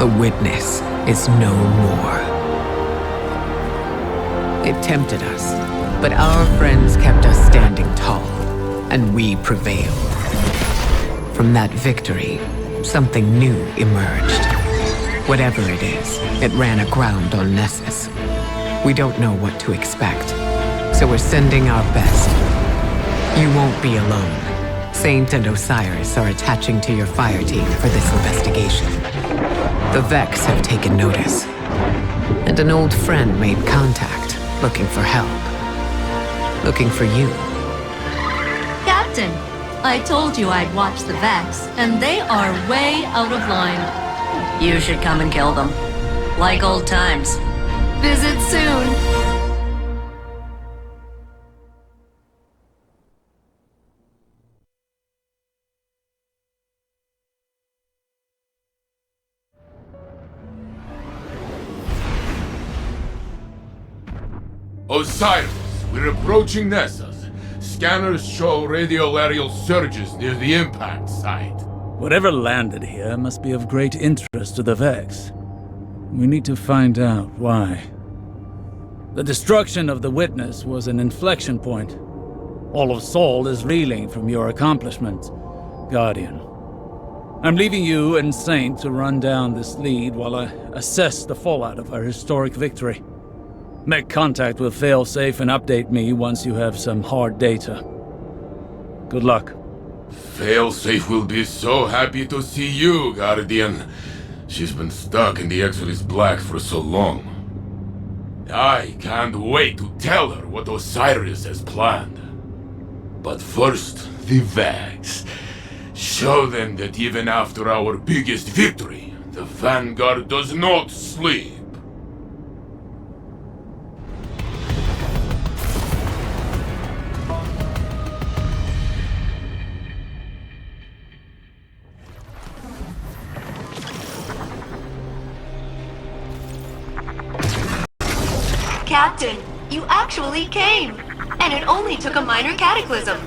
The witness is no more. It tempted us, but our friends kept us standing tall, and we prevailed. From that victory, something new emerged. Whatever it is, it ran aground on Nessus. We don't know what to expect, so we're sending our best. You won't be alone. Saint and Osiris are attaching to your fire team for this investigation. The Vex have taken notice, and an old friend made contact, looking for help. Looking for you. Captain, I told you I'd watch the Vex, and they are way out of line. You should come and kill them. Like old times. Visit soon. Osiris, we're approaching Nessus. Scanners show radial aerial surges near the impact site. Whatever landed here must be of great interest to the Vex. We need to find out why. The destruction of the Witness was an inflection point. All of Sol is reeling from your accomplishments, Guardian. I'm leaving you and Saint to run down this lead while I assess the fallout of our historic victory. Make contact with Failsafe and update me once you have some hard data. Good luck. Failsafe will be so happy to see you, Guardian. She's been stuck in the Exodus Black for so long. I can't wait to tell her what Osiris has planned. But first, the Vex. Show them that even after our biggest victory, the Vanguard does not sleep. Captain, you actually came! And it only took a minor cataclysm.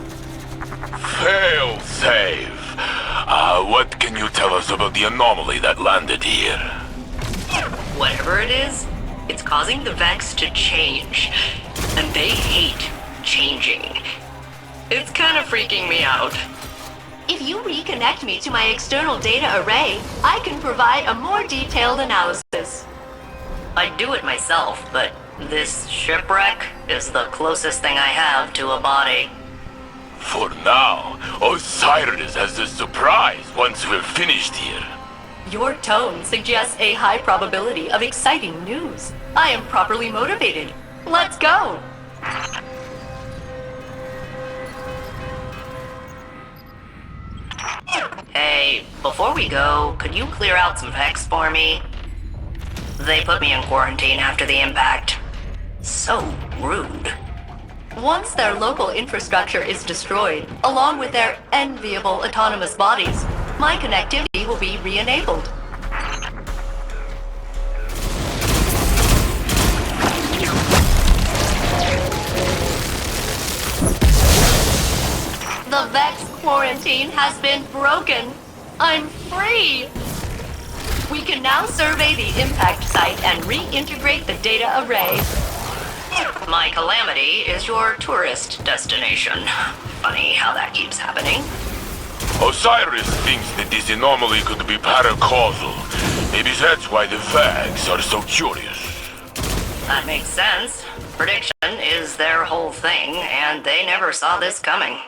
Failsafe! What can you tell us about the anomaly that landed here? Whatever it is, it's causing the Vex to change. And they hate changing. It's kind of freaking me out. If you reconnect me to my external data array, I can provide a more detailed analysis. I'd do it myself, but this shipwreck is the closest thing I have to a body. For now, Osiris has the surprise once we're finished here. Your tone suggests a high probability of exciting news. I am properly motivated. Let's go! Hey, before we go, could you clear out some Vex for me? They put me in quarantine after the impact. So rude. Once their local infrastructure is destroyed, along with their enviable autonomous bodies, my connectivity will be re-enabled. The Vex quarantine has been broken. I'm free! We can now survey the impact site and reintegrate the data array. My Calamity is your tourist destination. Funny how that keeps happening. Osiris thinks that this anomaly could be paracausal. Maybe that's why the Vex are so curious. That makes sense. Prediction is their whole thing, and they never saw this coming.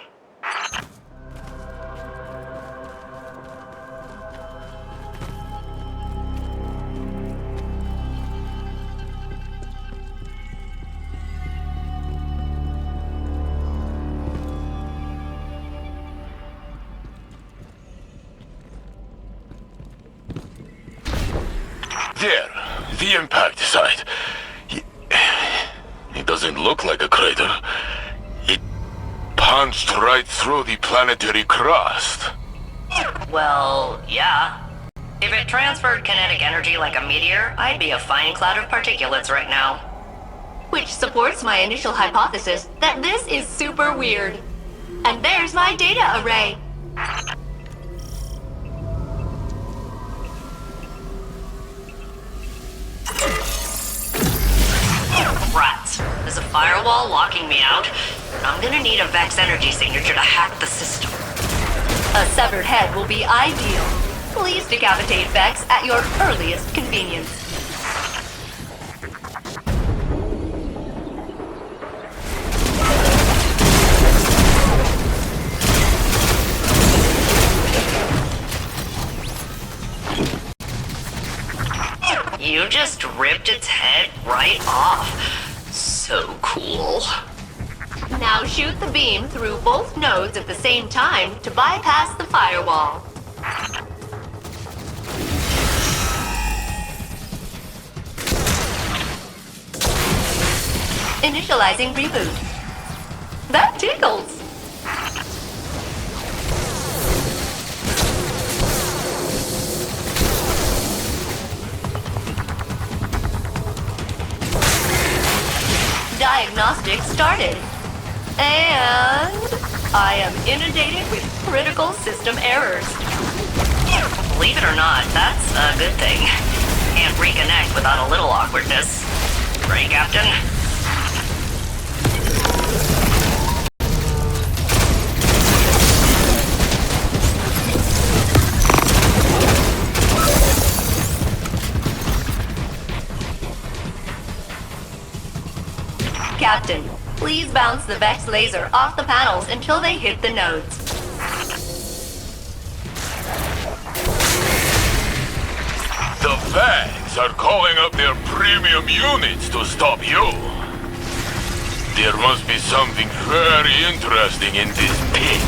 There, the impact site. It doesn't look like a crater. It punched right through the planetary crust. Well, yeah. If it transferred kinetic energy like a meteor, I'd be a fine cloud of particulates right now. Which supports my initial hypothesis that this is super weird. And there's my data array. firewall locking me out. I'm gonna need a Vex energy signature to hack the system. A severed head will be ideal. Please decapitate Vex at your earliest convenience. You just ripped its head right off. So cool. Now shoot the beam through both nodes at the same time to bypass the firewall. Initializing reboot. That tickles! Diagnostics started. And I am inundated with critical system errors. Believe it or not, that's a good thing. Can't reconnect without a little awkwardness. Right, Captain? Captain, please bounce the Vex laser off the panels until they hit the nodes. The Vangs are calling up their premium units to stop you. There must be something very interesting in this pit.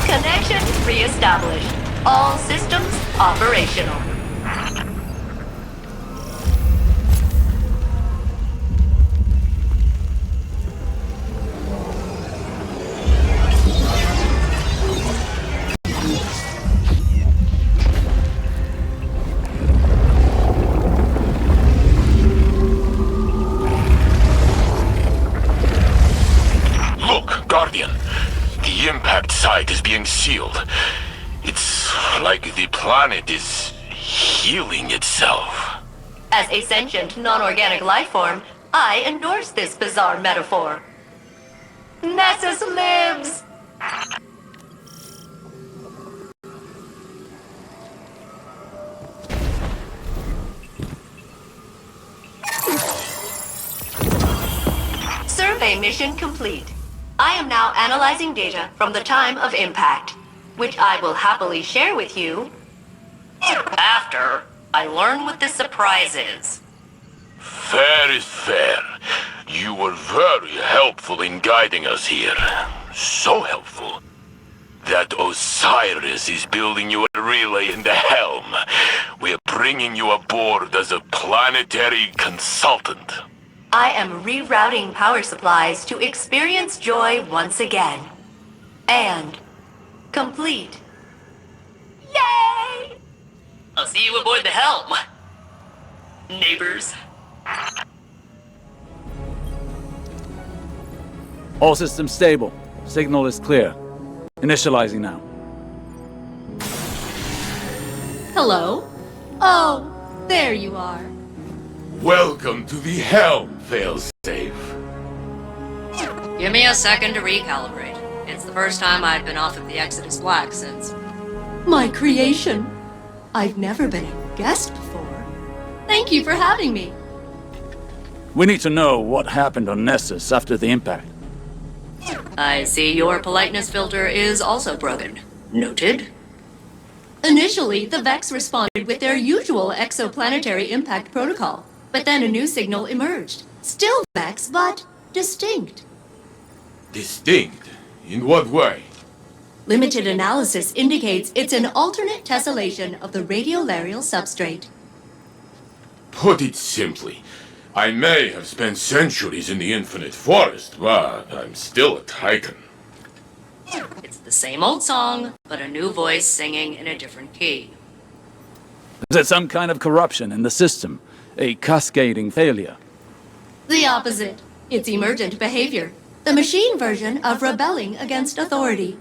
Connection re-established. All systems operational. Look, Guardian. The impact site is being sealed. It's like the planet is healing itself. As a sentient, non-organic life form, I endorse this bizarre metaphor. Nessus lives! Survey mission complete. I am now analyzing data from the time of impact, which I will happily share with you After I learn what this surprise is. Fair is fair. You were very helpful in guiding us here. So helpful that Osiris is building you a relay in the helm. We're bringing you aboard as a planetary consultant. I am rerouting power supplies to experience joy once again. And complete. Yay! I'll see you aboard the helm. Neighbors. All systems stable. Signal is clear. Initializing now. Hello? Oh, there you are. Welcome to the helm, failsafe. Give me a second to recalibrate. It's the first time I've been off of the Exodus Black since... My creation. I've never been a guest before. Thank you for having me. We need to know what happened on Nessus after the impact. I see your politeness filter is also broken. Noted. Initially, the Vex responded with their usual exoplanetary impact protocol, but then a new signal emerged. Still Vex, but distinct. Distinct? In what way? Limited analysis indicates it's an alternate tessellation of the radiolarial substrate. Put it simply, I may have spent centuries in the infinite forest, but I'm still a Titan. It's the same old song, but a new voice singing in a different key. Is it some kind of corruption in the system? A cascading failure? The opposite. It's emergent behavior. The machine version of rebelling against authority.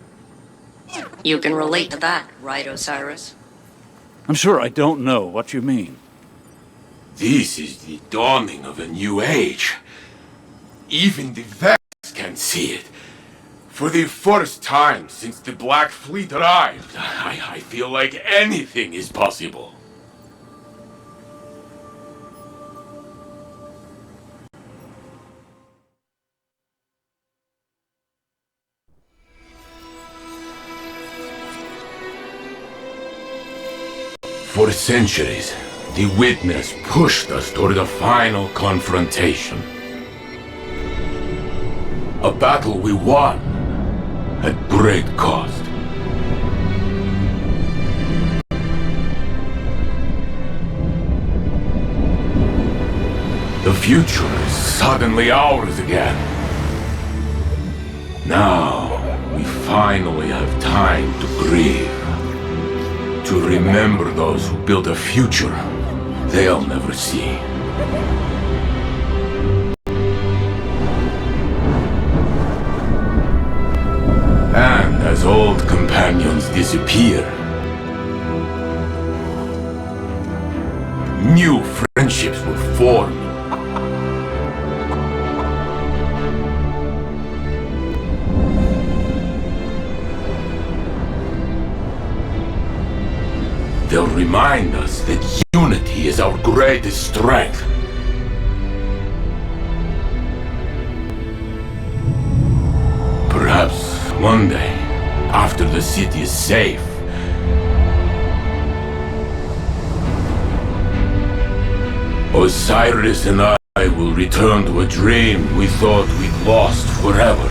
You can relate to that, right, Osiris? I'm sure I don't know what you mean. This is the dawning of a new age. Even the Vex can see it. For the first time since the Black Fleet arrived, I feel like anything is possible. For centuries, the Witness pushed us toward a final confrontation. A battle we won at great cost. The future is suddenly ours again. Now, we finally have time to grieve. To remember those who built a future they'll never see. And as old companions disappear, new friendships will form. They'll remind us that unity is our greatest strength. Perhaps one day, after the city is safe, Osiris and I will return to a dream we thought we'd lost forever.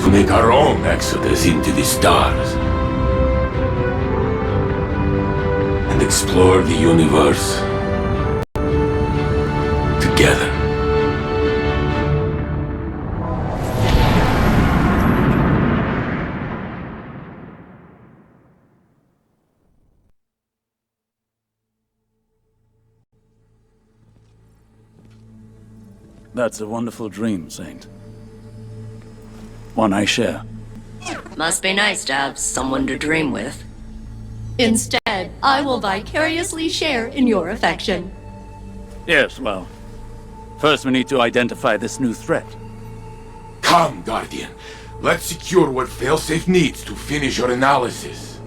To make our own exodus into the stars. And explore the universe together. That's a wonderful dream, Saint. One I share. Must be nice to have someone to dream with. Instead, I will vicariously share in your affection. Yes, well, first we need to identify this new threat. Come, Guardian. Let's secure what Failsafe needs to finish our analysis.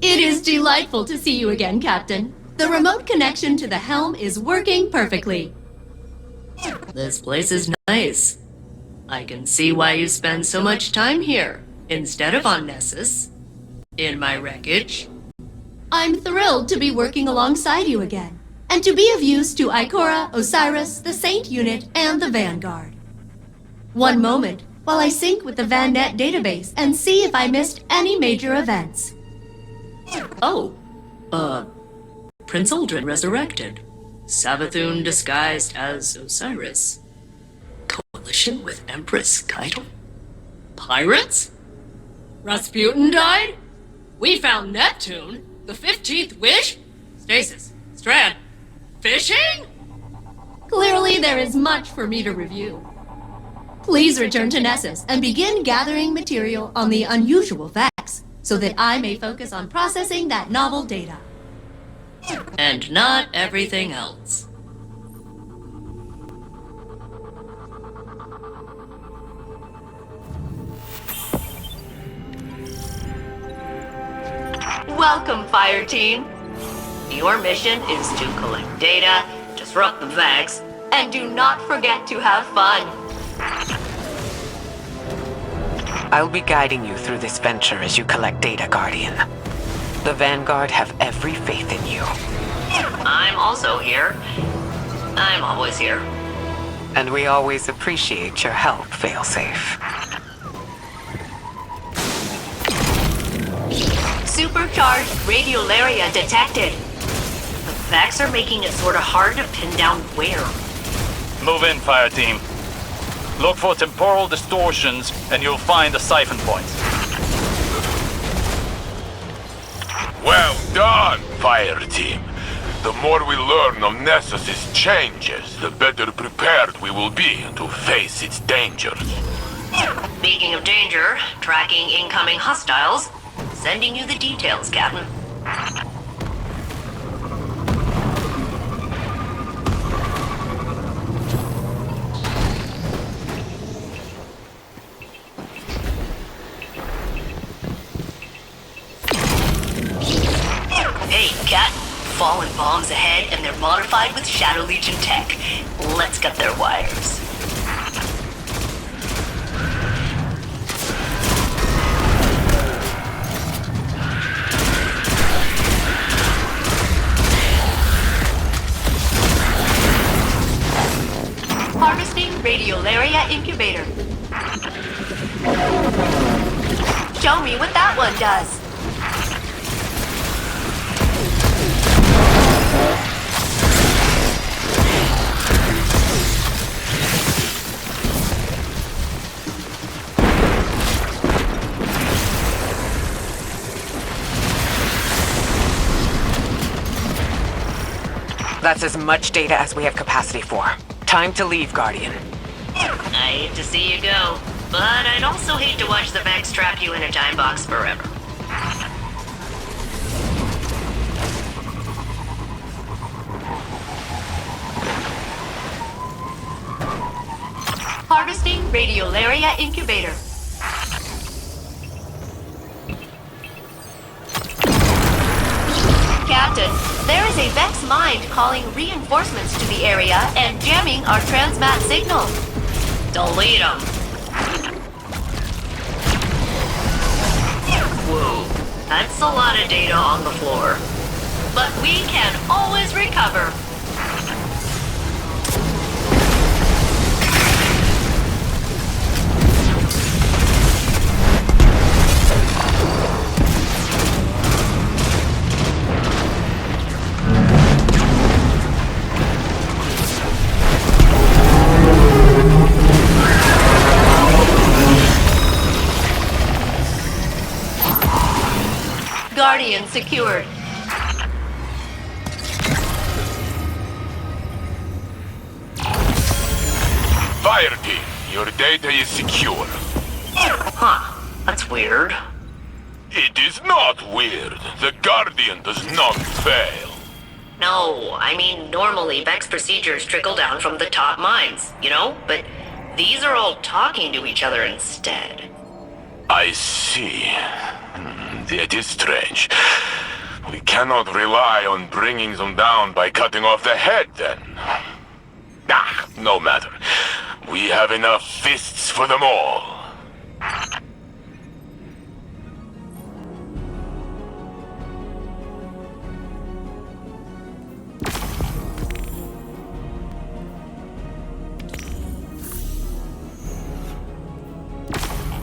It is delightful to see you again, Captain. The remote connection to the helm is working perfectly. This place is nice. I can see why you spend so much time here, instead of on Nessus. In my wreckage. I'm thrilled to be working alongside you again, and to be of use to Ikora, Osiris, the Saint Unit, and the Vanguard. One moment, while I sync with the VanNet database and see if I missed any major events. Oh, Prince Uldren resurrected. Savathun disguised as Osiris. Coalition with Empress Keitel? Pirates? Rasputin died? We found Neptune? The 15th wish? Stasis, Strand, fishing? Clearly there is much for me to review. Please return to Nessus and begin gathering material on the unusual Vex, so that I may focus on processing that novel data. And not everything else. Welcome, Fire Team. Your mission is to collect data, disrupt the Vex, and do not forget to have fun. I'll be guiding you through this venture as you collect data, Guardian. The Vanguard have every faith in you. I'm also here. I'm always here. And we always appreciate your help, Failsafe. Supercharged radiolaria detected. The Vex are making it sorta hard to pin down where. Move in, fire team. Look for temporal distortions, and you'll find the siphon points. Well done, fire team. The more we learn of Nessus's changes, the better prepared we will be to face its dangers. Speaking of danger, tracking incoming hostiles. Sending you the details, Captain. Hey, Cat. Fallen bombs ahead, and they're modified with Shadow Legion tech. Let's cut their wires. Harvesting radiolaria incubator. Show me what that one does. That's as much data as we have capacity for. Time to leave, Guardian. I hate to see you go, but I'd also hate to watch the Vex trap you in a time box forever. Harvesting radiolaria incubator. Captain, there is a Vex mind calling reinforcements to the area and jamming our transmat signal. Delete them. Whoa, that's a lot of data on the floor. But we can always recover. Guardian secured. Fire team, your data is secure. Huh, that's weird. It is not weird. The Guardian does not fail. No, I mean, normally Vex procedures trickle down from the top minds, you know? But these are all talking to each other instead. I see. That is strange. We cannot rely on bringing them down by cutting off the head, then. Ah, no matter. We have enough fists for them all.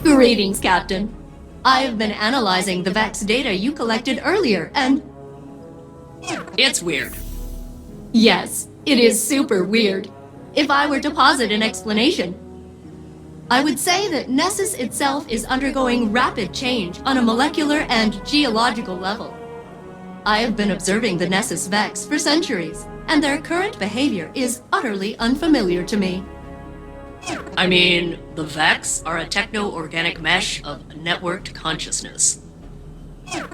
Greetings, Captain. I've been analyzing the Vex data you collected earlier, and... It's weird. Yes, it is super weird. If I were to posit an explanation, I would say that Nessus itself is undergoing rapid change on a molecular and geological level. I have been observing the Nessus Vex for centuries, and their current behavior is utterly unfamiliar to me. I mean, the Vex are a techno-organic mesh of networked consciousness.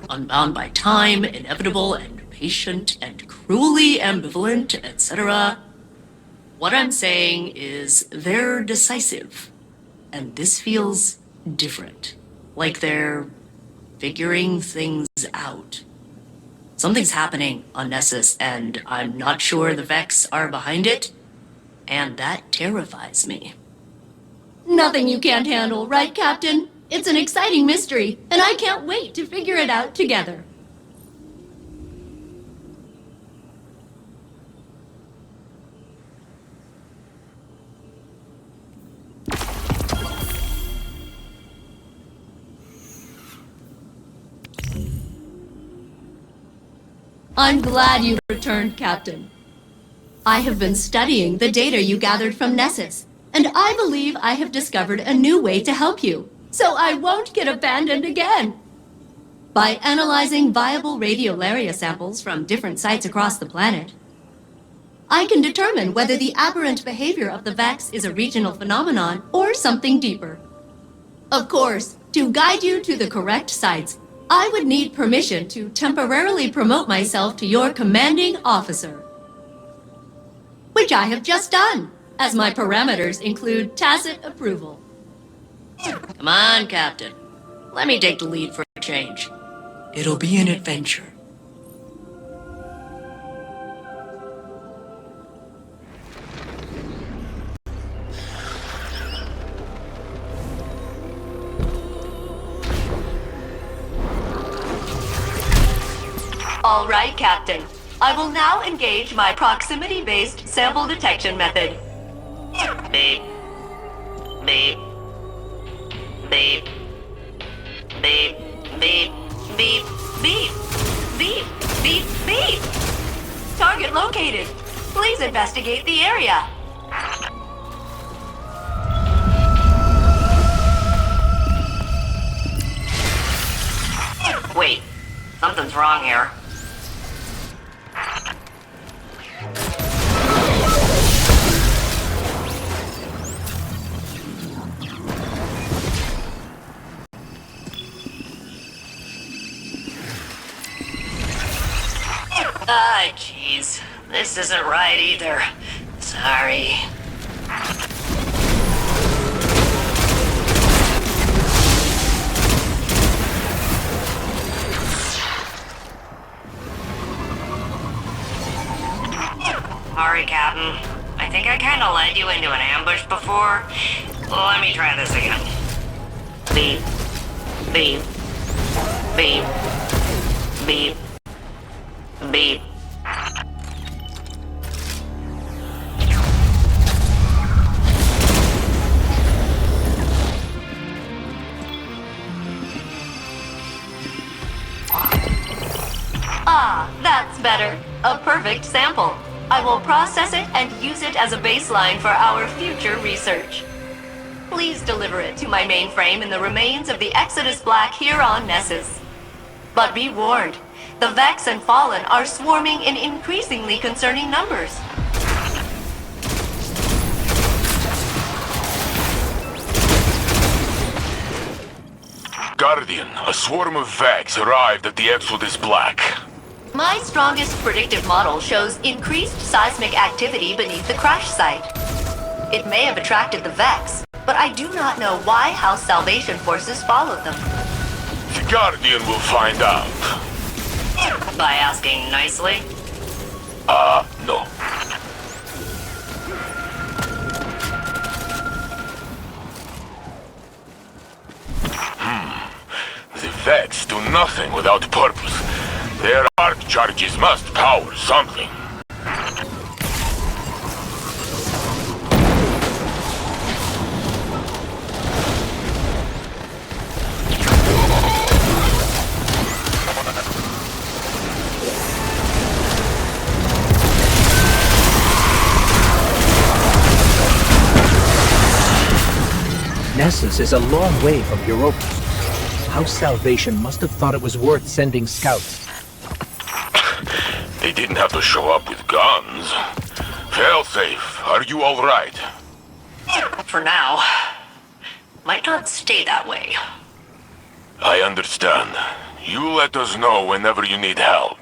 Unbound by time, inevitable and patient and cruelly ambivalent, etc. What I'm saying is they're decisive. And this feels different. Like they're figuring things out. Something's happening on Nessus, and I'm not sure the Vex are behind it. And that terrifies me. Nothing you can't handle, right, Captain? It's an exciting mystery, and I can't wait to figure it out together. I'm glad you returned, Captain. I have been studying the data you gathered from Nessus, and I believe I have discovered a new way to help you, so I won't get abandoned again. By analyzing viable radiolaria samples from different sites across the planet, I can determine whether the aberrant behavior of the Vex is a regional phenomenon or something deeper. Of course, to guide you to the correct sites, I would need permission to temporarily promote myself to your commanding officer. Which I have just done, as my parameters include tacit approval. Come on, Captain. Let me take the lead for a change. It'll be an adventure. All right, Captain. I will now engage my proximity-based sample detection method. Beep. Beep. Beep. Beep. Beep. Beep. Beep! Beep! Beep! Beep! Target located. Please investigate the area. Wait. Something's wrong here. Ah, jeez. This isn't right either. Sorry. Sorry, Captain. I think I kinda led you into an ambush before. Let me try this again. Beep. Beep. Beep. Beep. Beep. Ah, that's better. A perfect sample. I will process it and use it as a baseline for our future research. Please deliver it to my mainframe in the remains of the Exodus Black here on Nessus. But be warned, the Vex and Fallen are swarming in increasingly concerning numbers. Guardian, a swarm of Vax arrived at the Exodus Black. My strongest predictive model shows increased seismic activity beneath the crash site. It may have attracted the Vex, but I do not know why House Salvation forces followed them. The Guardian will find out. By asking nicely? No. The Vex do nothing without purpose. Their arc charges must power something. Nessus is a long way from Europa. House Salvation must have thought it was worth sending scouts. They didn't have to show up with guns. Failsafe, are you all right? For now. Might not stay that way. I understand. You let us know whenever you need help.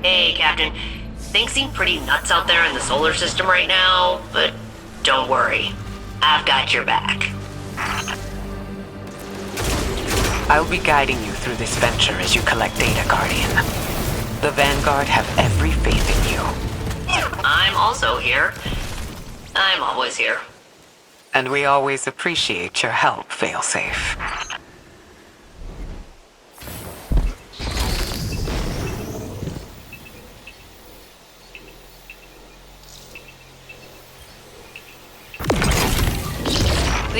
Hey, Captain. Things seem pretty nuts out there in the solar system right now, but don't worry. I've got your back. I'll be guiding you through this venture as you collect data, Guardian. The Vanguard have every faith in you. I'm also here. I'm always here. And we always appreciate your help, Failsafe.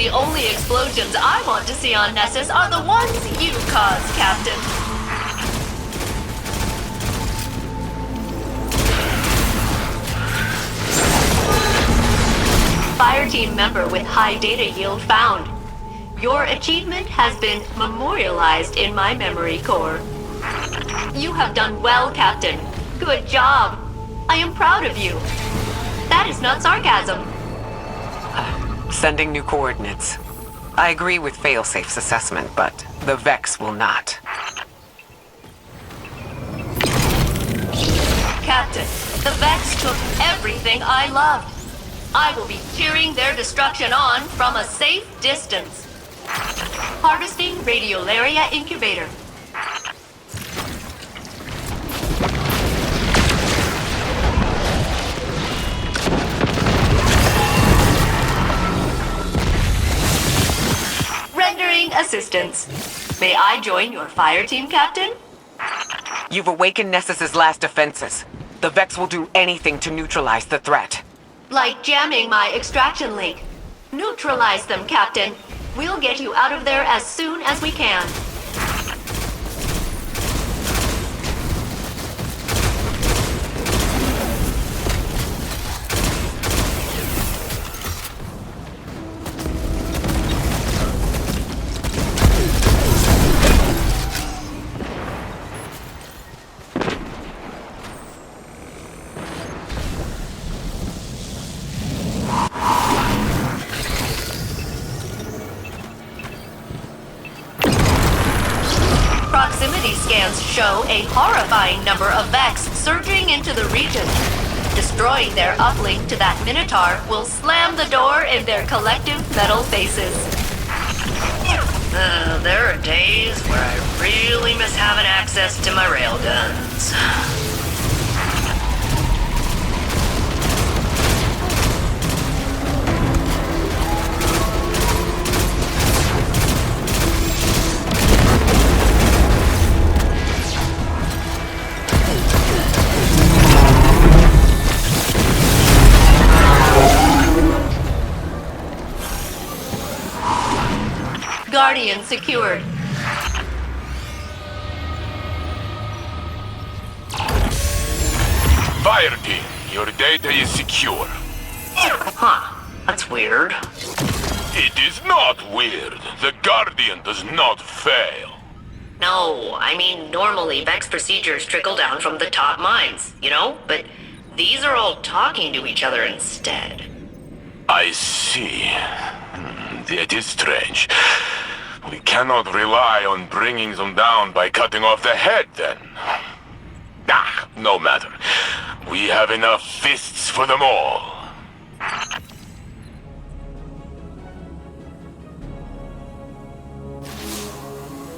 The only explosions I want to see on Nessus are the ones you caused, Captain. Fireteam member with high data yield found. Your achievement has been memorialized in my memory core. You have done well, Captain. Good job. I am proud of you. That is not sarcasm. Sending new coordinates. I agree with Failsafe's assessment, but the Vex will not. Captain, the Vex took everything I loved. I will be cheering their destruction on from a safe distance. Harvesting Radiolaria Incubator. Rendering assistance. May I join your fire team, Captain? You've awakened Nessus's last defenses. The Vex will do anything to neutralize the threat. Like jamming my extraction link. Neutralize them, Captain. We'll get you out of there as soon as we can. Proximity scans show a horrifying number of Vex surging into the region. Destroying their uplink to that Minotaur will slam the door in their collective metal faces. There are days where I really miss having access to my railguns. Guardian secured. Fire team, your data is secure. Huh, that's weird. It is not weird. The Guardian does not fail. No, I mean, normally Vex procedures trickle down from the top minds, you know? But these are all talking to each other instead. I see. That is strange. We cannot rely on bringing them down by cutting off the head, then. No matter. We have enough fists for them all.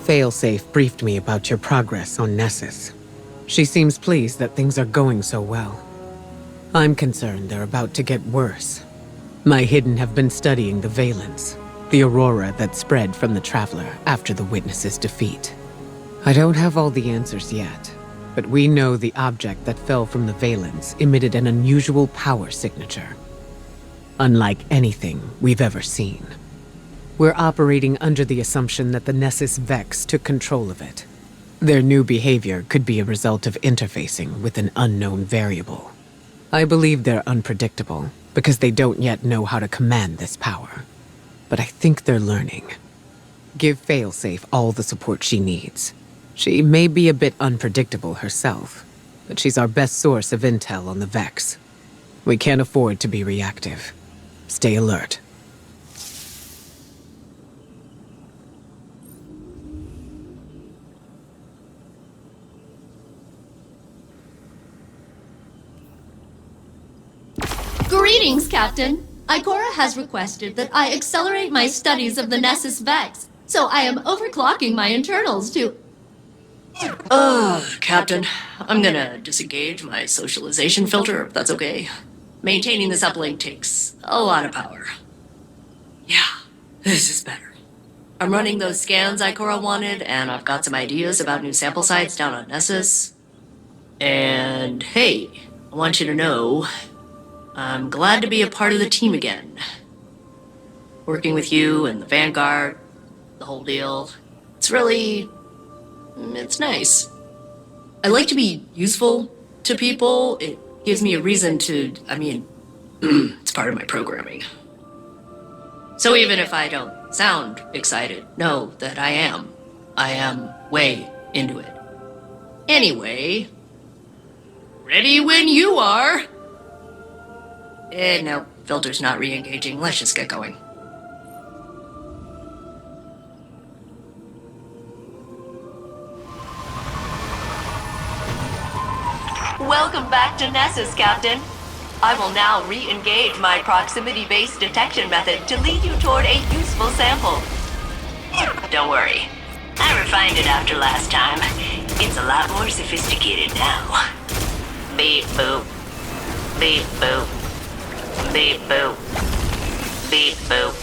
Failsafe briefed me about your progress on Nessus. She seems pleased that things are going so well. I'm concerned they're about to get worse. My Hidden have been studying the Valence, the aurora that spread from the Traveler after the Witness's defeat. I don't have all the answers yet, but we know the object that fell from the Valence emitted an unusual power signature. Unlike anything we've ever seen. We're operating under the assumption that the Nessus Vex took control of it. Their new behavior could be a result of interfacing with an unknown variable. I believe they're unpredictable, because they don't yet know how to command this power. But I think they're learning. Give Failsafe all the support she needs. She may be a bit unpredictable herself, but she's our best source of intel on the Vex. We can't afford to be reactive. Stay alert. Greetings, Captain. Ikora has requested that I accelerate my studies of the Nessus Vex, so I am overclocking my internals to... Captain, I'm gonna disengage my socialization filter, if that's okay. Maintaining this uplink takes a lot of power. Yeah, this is better. I'm running those scans Ikora wanted, and I've got some ideas about new sample sites down on Nessus. And hey, I want you to know, I'm glad to be a part of the team again. working with you and the Vanguard, the whole deal. It's nice. I like to be useful to people. It gives me a reason to, it's part of my programming. So even if I don't sound excited, know that I am. I am way into it. Anyway, ready when you are. No, filter's not re-engaging. Let's just get going. Welcome back to Nessus, Captain. I will now re-engage my proximity-based detection method to lead you toward a useful sample. Don't worry. I refined it after last time. It's a lot more sophisticated now. Beep boop. Beep boop. Beep boop. Beep boop.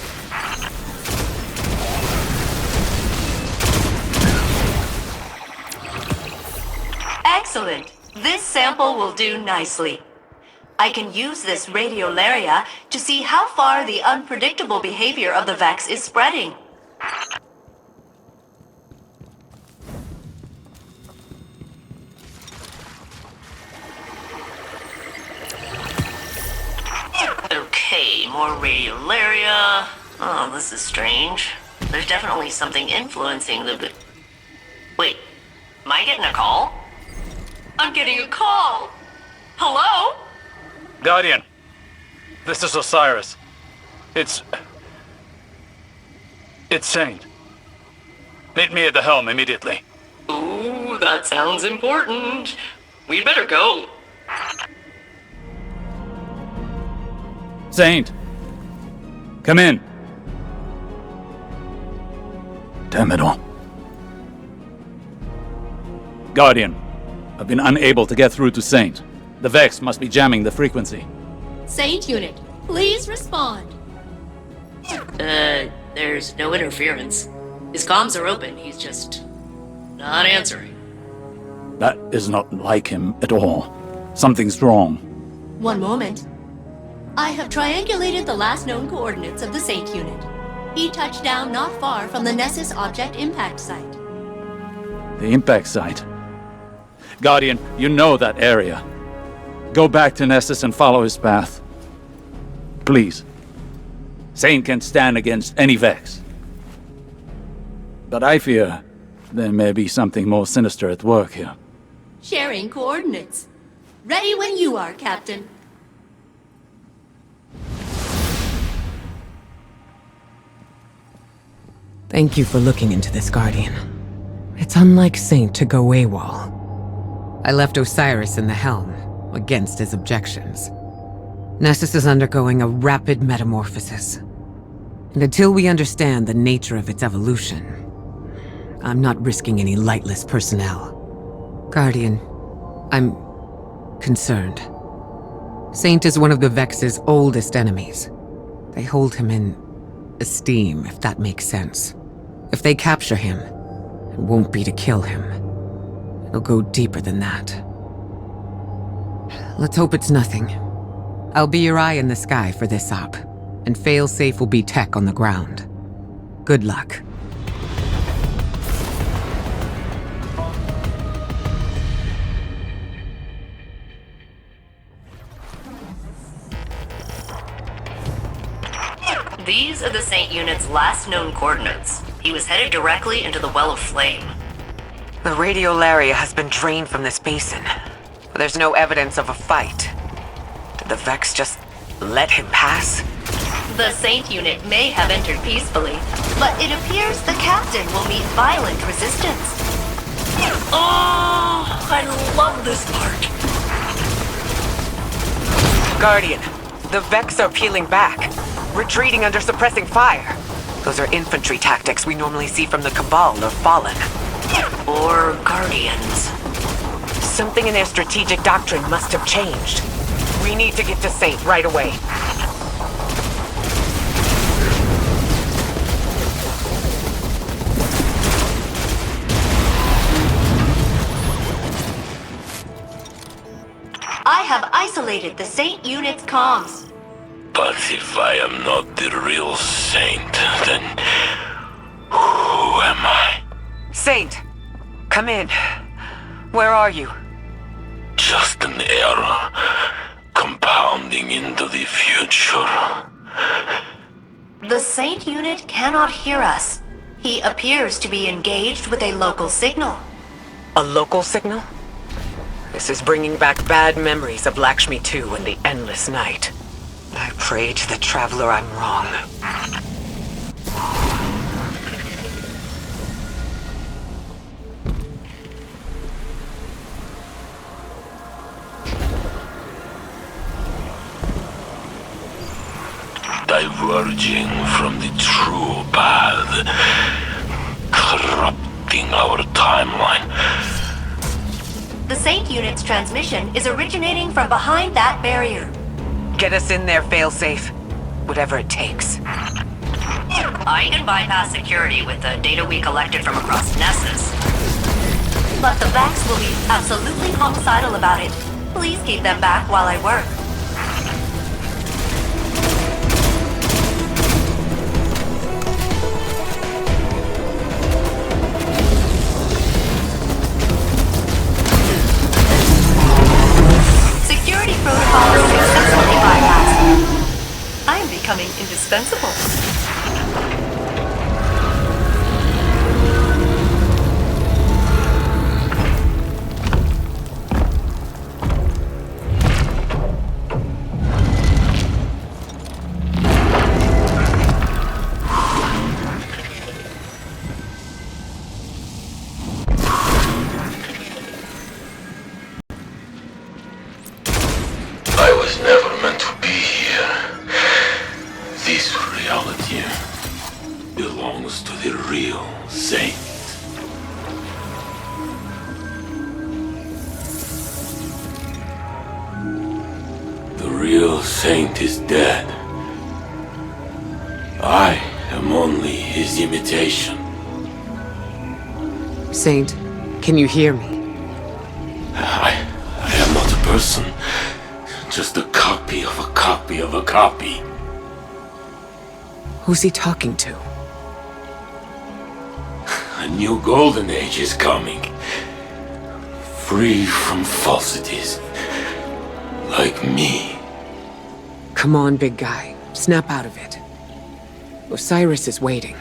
Excellent. This sample will do nicely. I can use this radiolaria to see how far the unpredictable behavior of the Vex is spreading. Okay, more radiolaria. Oh, this is strange. There's definitely something influencing the... Wait, am I getting a call? I'm getting a call. Hello? Guardian, this is Osiris. It's Saint. Meet me at the helm immediately. Ooh, that sounds important. We'd better go. Saint! Come in! Damn it all. Guardian, I've been unable to get through to Saint. The Vex must be jamming the frequency. Saint Unit, please respond. There's no interference. His comms are open, he's just not answering. That is not like him at all. Something's wrong. One moment. I have triangulated the last known coordinates of the Saint Unit. He touched down not far from the Nessus object impact site. The impact site. Guardian, you know that area. Go back to Nessus and follow his path. Please. Saint can stand against any Vex. But I fear there may be something more sinister at work here. Sharing coordinates. Ready when you are, Captain. Thank you for looking into this, Guardian. It's unlike Saint to go AWOL. I left Osiris in the helm, against his objections. Nessus is undergoing a rapid metamorphosis. And until we understand the nature of its evolution, I'm not risking any lightless personnel. Guardian, I'm concerned. Saint is one of the Vex's oldest enemies. They hold him in esteem, if that makes sense. If they capture him, it won't be to kill him. It'll go deeper than that. Let's hope it's nothing. I'll be your eye in the sky for this op, and failsafe will be tech on the ground. Good luck. These are the Saint Unit's last known coordinates. He was headed directly into the Well of Flame. The radiolaria has been drained from this basin. There's no evidence of a fight. Did the Vex just let him pass? The Saint Unit may have entered peacefully, but it appears the Captain will meet violent resistance. Oh, I love this part. Guardian, the Vex are peeling back, retreating under suppressing fire. Those are infantry tactics we normally see from the Cabal or Fallen. Or Guardians. Something in their strategic doctrine must have changed. We need to get to Saint right away. I have isolated the Saint Unit's comms. But if I am not the real saint, then who am I? Saint, come in. Where are you? Just an error, compounding into the future. The Saint unit cannot hear us. He appears to be engaged with a local signal. A local signal? This is bringing back bad memories of Lakshmi 2 and the endless night. I pray to the Traveler I'm wrong. Diverging from the true path, corrupting our timeline. The Saint unit's transmission is originating from behind that barrier. Get us in there, failsafe. Whatever it takes. I can bypass security with the data we collected from across Nessus. But the Vex will be absolutely homicidal about it. Please keep them back while I work. Security protocol is successfully bypassed. I am becoming indispensable. I was never meant to be here. This reality belongs to the real Saint. The real Saint is dead. I am only his imitation. Saint, can you hear me? I am not a person. Just a copy of a copy of a copy. Who's he talking to? A new golden age is coming. Free from falsities. Like me. Come on, big guy. Snap out of it. Osiris is waiting.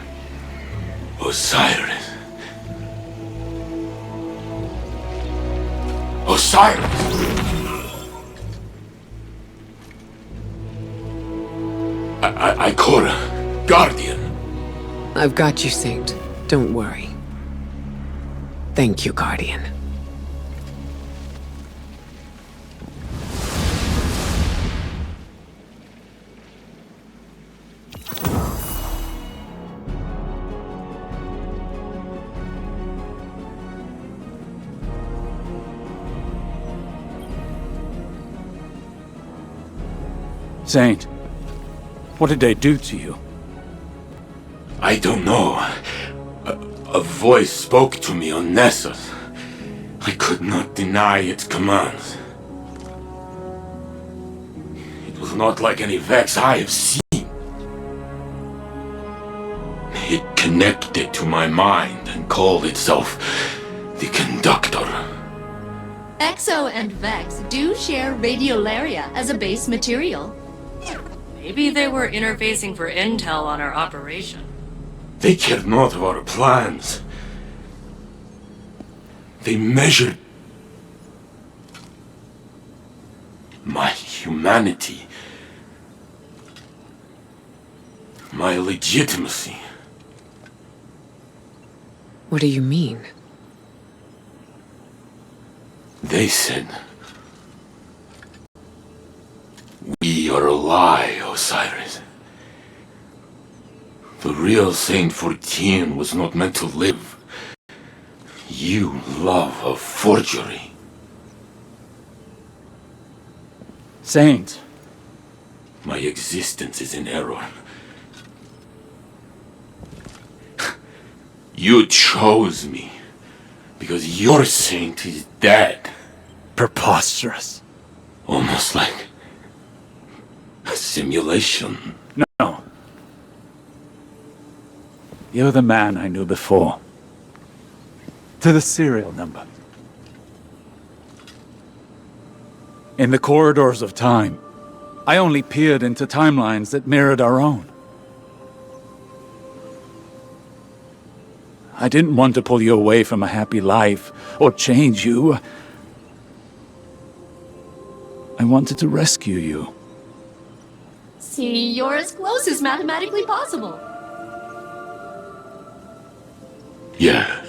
Osiris. Osiris! Ikora, Guardian. I've got you, Saint. Don't worry. Thank you, Guardian. Saint, what did they do to you? I don't know. A voice spoke to me on Nessus. I could not deny its commands. It was not like any Vex I have seen. It connected to my mind and called itself the Conductor. Exo and Vex do share radiolaria as a base material. Maybe they were interfacing for intel on our operation. They cared not of our plans. They measured my humanity, my legitimacy. What do you mean? They said, "We are a lie, Osiris. The real Saint 14 was not meant to live. You love a forgery." Saint. My existence is in error. You chose me because your saint is dead. Preposterous. Almost like a simulation. No. You're the man I knew before. To the serial number. In the corridors of time, I only peered into timelines that mirrored our own. I didn't want to pull you away from a happy life, or change you. I wanted to rescue you. See, you're as close as mathematically possible. Yes.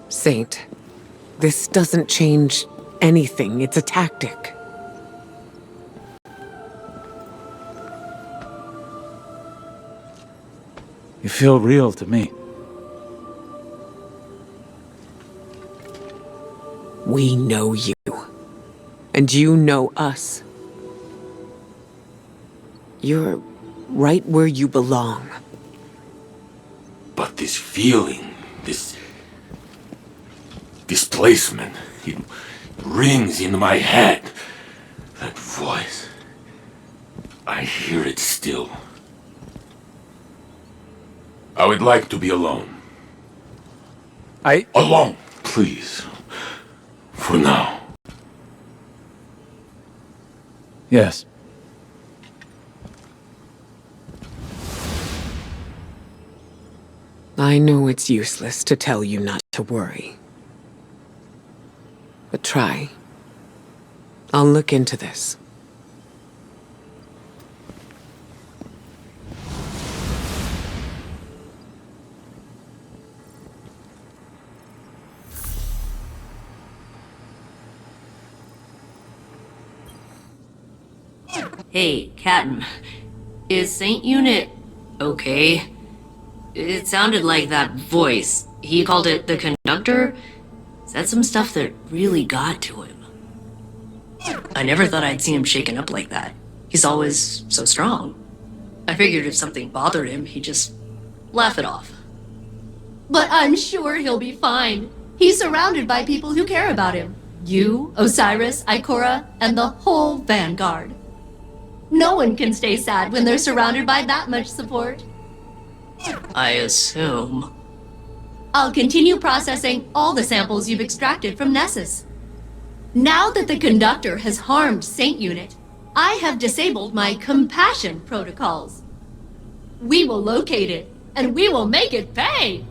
Saint, this doesn't change anything. It's a tactic. You feel real to me. We know you. And you know us. You're right where you belong. But this feeling, this displacement, it rings in my head. That voice, I hear it still. I would like to be alone. Alone, please. For now. Yes. I know it's useless to tell you not to worry. But try. I'll look into this. Hey, Captain. Is Saint Unit okay? It sounded like that voice. He called it the conductor? Said some stuff that really got to him. I never thought I'd see him shaken up like that. He's always so strong. I figured if something bothered him, he'd just laugh it off. But I'm sure he'll be fine. He's surrounded by people who care about him. You, Osiris, Ikora, and the whole Vanguard. No one can stay sad when they're surrounded by that much support. I assume. I'll continue processing all the samples you've extracted from Nessus. Now that the conductor has harmed Saint Unit, I have disabled my compassion protocols. We will locate it, and we will make it pay!